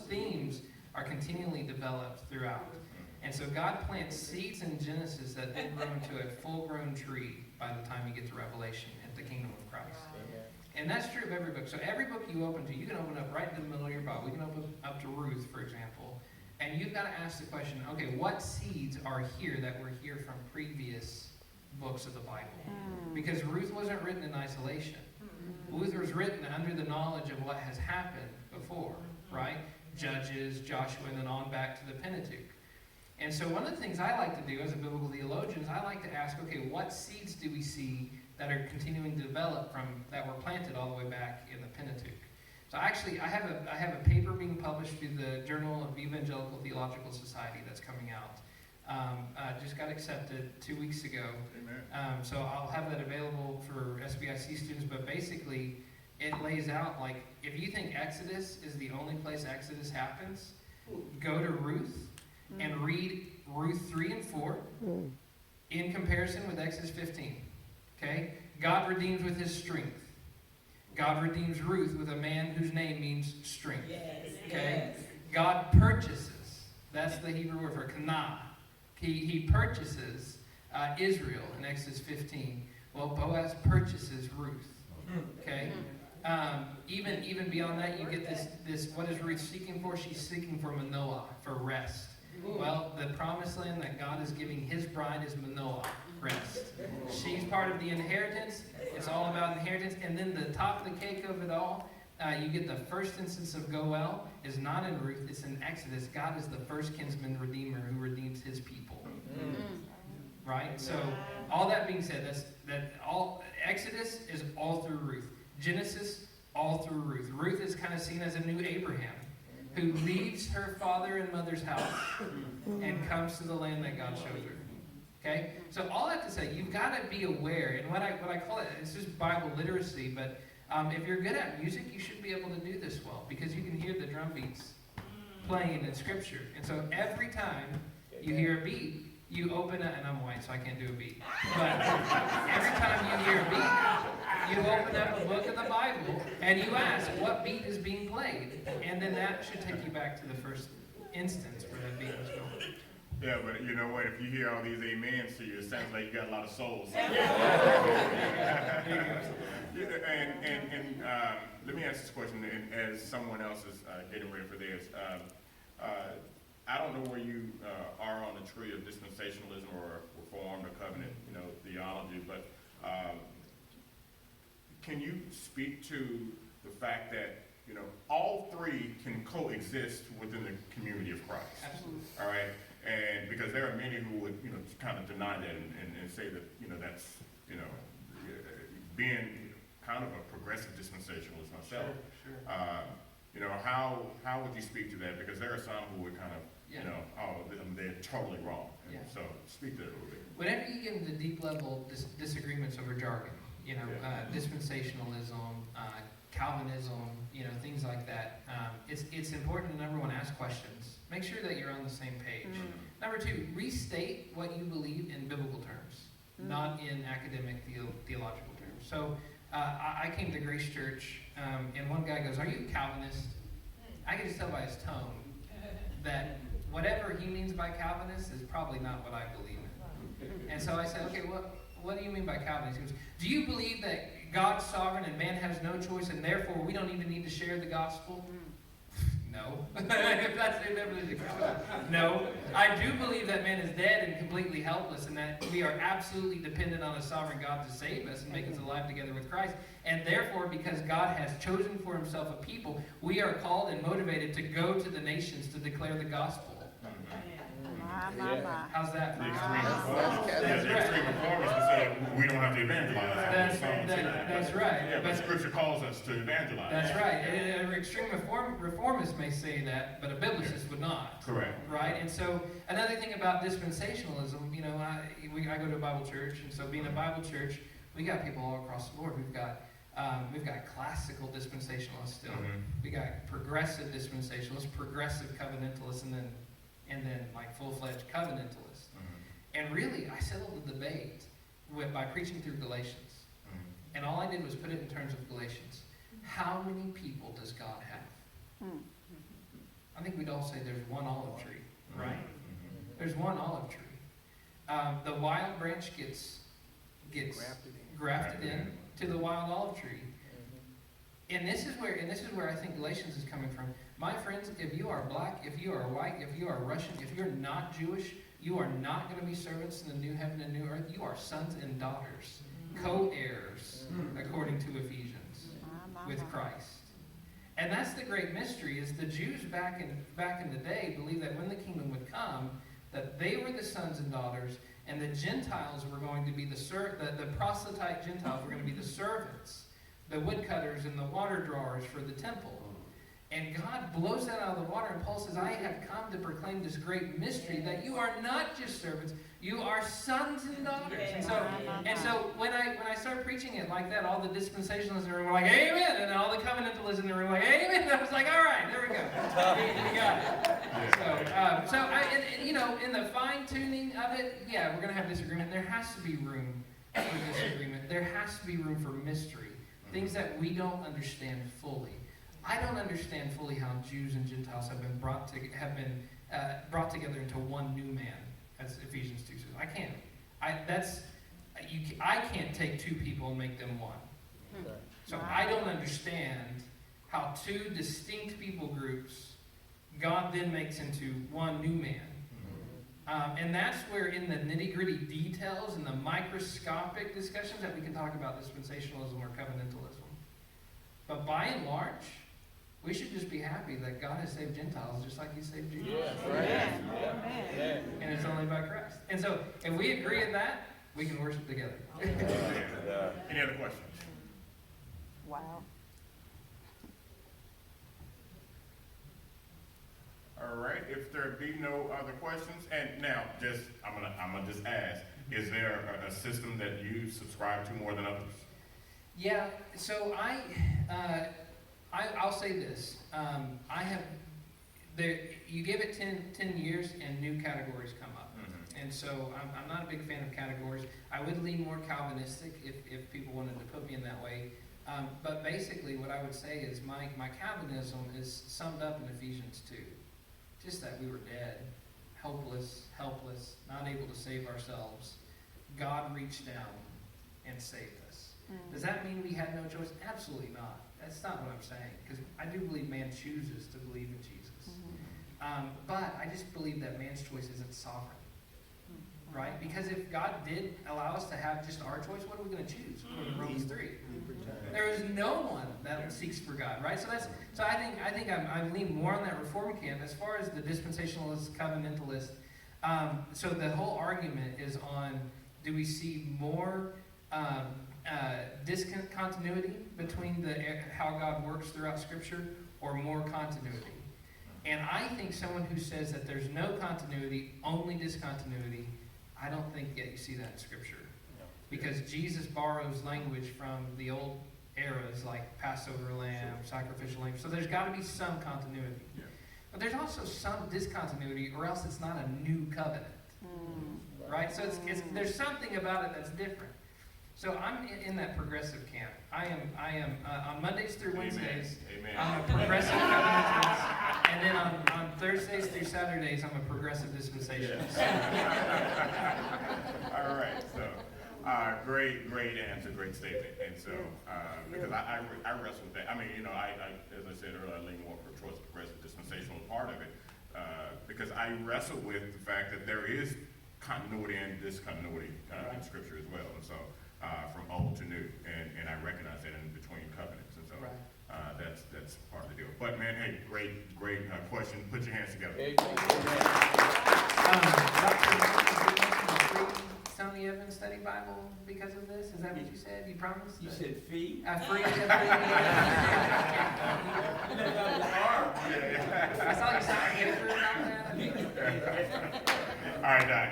themes are continually developed throughout. And so God plants seeds in Genesis that then grow into a full-grown tree by the time you get to Revelation at the kingdom of Christ. And that's true of every book. So every book you open to, you can open up right in the middle of your Bible. We can open up to Ruth, for example. And you've got to ask the question, okay, what seeds are here that were here from previous books of the Bible? Because Ruth wasn't written in isolation. Ruth was written under the knowledge of what has happened before, right? Judges, Joshua, and then on back to the Pentateuch. And so one of the things I like to do as a biblical theologian is I like to ask, okay, what seeds do we see that are continuing to develop from that were planted all the way back in the Pentateuch? So actually, I have a paper being published through the Journal of Evangelical Theological Society that's coming out. Just got accepted 2 weeks ago. So I'll have that available for SBIC students. But basically, it lays out, like, if you think Exodus is the only place Exodus happens, go to Ruth and read Ruth 3 and 4 in comparison with Exodus 15. Okay? God redeems with his strength. God redeems Ruth with a man whose name means strength. Okay? God purchases. That's the Hebrew word for kana. He purchases Israel in Exodus 15. Well, Boaz purchases Ruth. Okay? Even beyond that, you get this. What is Ruth seeking for? She's seeking for Manoah, for rest. Well, the promised land that God is giving his bride is Manoah, rest. She's part of the inheritance. It's all about inheritance. And then the top of the cake of it all, you get the first instance of Goel is not in Ruth, it's in Exodus. God is the first kinsman redeemer who redeems his people. Right? So all that being said, Exodus is all through Ruth. Genesis, all through Ruth. Ruth is kind of seen as a new Abraham who leaves her father and mother's house and comes to the land that God shows her. Okay? So all that to say, you've got to be aware, and what I call it, it's just Bible literacy, but if you're good at music, you should be able to do this well, because you can hear the drum beats playing in Scripture. And so every time you hear a beat, you open up, and I'm white, so I can't do a beat. But every time you hear a beat, you open up a book of the Bible, and you ask, what beat is being played? And then that should take you back to the first instance where that beat was going. Yeah, but you know what? If you hear all these amens to you, it sounds like you got a lot of souls. And let me ask this question, and as someone else is getting ready for theirs. I don't know where you are on the tree of dispensationalism or Reformed or covenant, theology, but can you speak to the fact that all three can coexist within the community of Christ? Absolutely. All right, and because there are many who would kind of deny that and say that that's being kind of a progressive dispensationalist myself. Sure. How would you speak to that? Because there are some who would kind of they're totally wrong. Yeah. So speak to that a little bit. Whenever you get into deep level disagreements over jargon, dispensationalism, Calvinism, things like that, it's important to, number one, ask questions. Make sure that you're on the same page. Number two, restate what you believe in biblical terms, not in academic theological terms. So I came to Grace Church, and one guy goes, "Are you a Calvinist?" I can just tell by his tone that whatever he means by Calvinist is probably not what I believe in. And so I said, "Okay, what do you mean by Calvinist?" He goes, "Do you believe that God's sovereign and man has no choice, and therefore we don't even need to share the gospel?" No. If that's no. I do believe that man is dead and completely helpless, and that we are absolutely dependent on a sovereign God to save us and make us alive together with Christ. And therefore, because God has chosen for himself a people, we are called and motivated to go to the nations to declare the gospel. How's that? The extreme reformers would say we don't have to evangelize. That's right. Yeah, but Scripture calls us to evangelize. That's right. An extreme reformist may say that, but a biblicist would not. Correct. Right? And so another thing about dispensationalism, I go to a Bible church, and so being a Bible church, we got people all across the board. We've got classical dispensationalists still. We got progressive dispensationalists, progressive covenantalists, and then like full-fledged covenantalists. And really, I settled the debate by preaching through Galatians. And all I did was put it in terms of Galatians. How many people does God have? I think we'd all say there's one olive tree, right? Mm-hmm. There's one olive tree. The wild branch gets grafted in to the wild olive tree. And this is where I think Galatians is coming from. My friends, if you are black, if you are white, if you are Russian, if you're not Jewish, you are not going to be servants in the new heaven and new earth. You are sons and daughters, co-heirs, according to Ephesians, with Christ. And that's the great mystery, is the Jews back in the day believed that when the kingdom would come, that they were the sons and daughters, and the Gentiles were going to be the proselyte Gentiles were going to be the servants, the woodcutters and the water drawers for the temple. And God blows that out of the water, and Paul says, I have come to proclaim this great mystery, that you are not just servants, you are sons and daughters. And so when I started preaching it like that, all the dispensationalists in the room were like, amen, and all the covenantalists in the room were like, amen. And I was like, all right, there we go. We got it. So in the fine-tuning of it, yeah, we're going to have disagreement. There has to be room for disagreement. There has to be room for mystery, things that we don't understand fully. I don't understand fully how Jews and Gentiles have been brought together into one new man, as Ephesians 2 says. I can't. I can't take two people and make them one. So I don't understand how two distinct people groups God then makes into one new man. And that's where, in the nitty-gritty details and the microscopic discussions, that we can talk about dispensationalism or covenantalism. But by and large, we should just be happy that God has saved Gentiles just like He saved Jews. And it's only by Christ. And so, if we agree on that, we can worship together. Any other questions? Wow. All right. If there be no other questions, and now I'm gonna just ask: is there a system that you subscribe to more than others? Yeah. So I'll say this. You give it 10 years and new categories come up. And so I'm not a big fan of categories. I would lean more Calvinistic if people wanted to put me in that way. But basically what I would say is my Calvinism is summed up in Ephesians 2. Just that we were dead, hopeless, helpless, not able to save ourselves. God reached down and saved us. Does that mean we had no choice? Absolutely not. That's not what I'm saying, because I do believe man chooses to believe in Jesus. But I just believe that man's choice isn't sovereign, right? Because if God did allow us to have just our choice, what are we going to choose? Romans 3. There is no one that seeks for God, right? So I think I lean more on that Reform camp as far as the dispensationalist, covenantalist. So the whole argument is on: do we see more discontinuity between how God works throughout Scripture, or more continuity? And I think someone who says that there's no continuity, only discontinuity, I don't think yet you see that in Scripture. Because Jesus borrows language from the old eras, like Passover lamb, sacrificial lamb. So there's got to be some continuity. But there's also some discontinuity, or else it's not a new covenant. Right? So there's something about it that's different. So I'm in that progressive camp. I am on Mondays through Wednesdays, Amen. I'm a progressive covenantalist, and then on Thursdays through Saturdays, I'm a progressive dispensationalist. All right. So, great answer, great statement. And so, because I wrestle with that. I mean, I as I said earlier, I lean more towards the progressive dispensational part of it, because I wrestle with the fact that there is continuity and discontinuity in Scripture as well. And so, from old to new, and I recognize that in between covenants, and so that's part of the deal. But man, hey, great question. Put your hands together. Tony Evans Study Bible because of this? Is that what you said? You promised? You said fee? Free. I saw you sign it for All right, Doc.